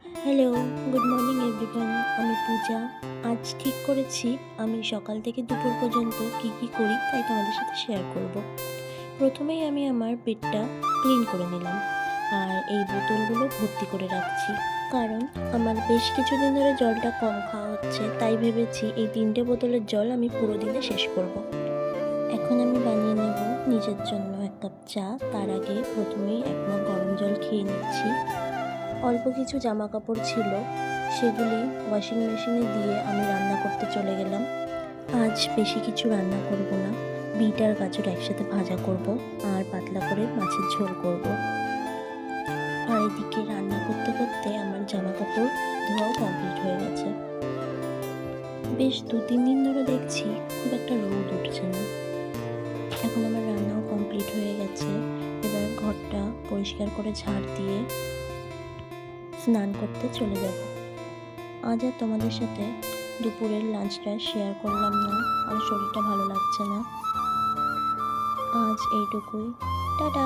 Hello, good morning everyone. আমি পূজা। আজ ঠিক করেছি আমি সকাল থেকে দুপুর পর্যন্ত কি করি তাই তোমাদের সাথে শেয়ার করব। প্রথমেই আমি আমার পেটটা ক্লিন করে নিলাম আর এই বোতলগুলো ভর্তি করে রাখছি, কারণ আমার বেশ কিছুদিন ধরে জলটা কম খাওয়া হচ্ছে, তাই ভেবেছি এই 3টে বোতলের জল আমি পুরো দিনে শেষ করব। এখন আমি বানিয়ে নেব নিজের জন্য 1 কাপ চা। তার আগে প্রথমেই 1 মগ গরম জল খেয়ে নিচ্ছি। অল্প কিছু জামা কাপড় ছিল, সেগুলি ওয়াশিং মেশিনে দিয়ে আমি রান্না করতে চলে গেলাম। আজ বেশি কিছু রান্না করব না, বিট আর গাজর একসাথে ভাজা করব আর পাতলা করে মাছের ঝোল করব। আর এদিকে রান্না করতে করতে আমার জামা কাপড় ধোয়াও কমপ্লিট হয়ে গেছে। বেশ 2-3 দিন ধরে দেখছি খুব একটা রোদ উঠছে না। এখন আমার রান্নাও কমপ্লিট হয়ে গেছে। এবার ঘরটা পরিষ্কার করে ঝাড় দিয়ে স্নান করতে চলে যাব। আজ আর তোমাদের সাথে দুপুরের লাঞ্চটা শেয়ার করলাম না, আর শরীরটা ভালো লাগছে না। আজ এইটুকুই। টাটা।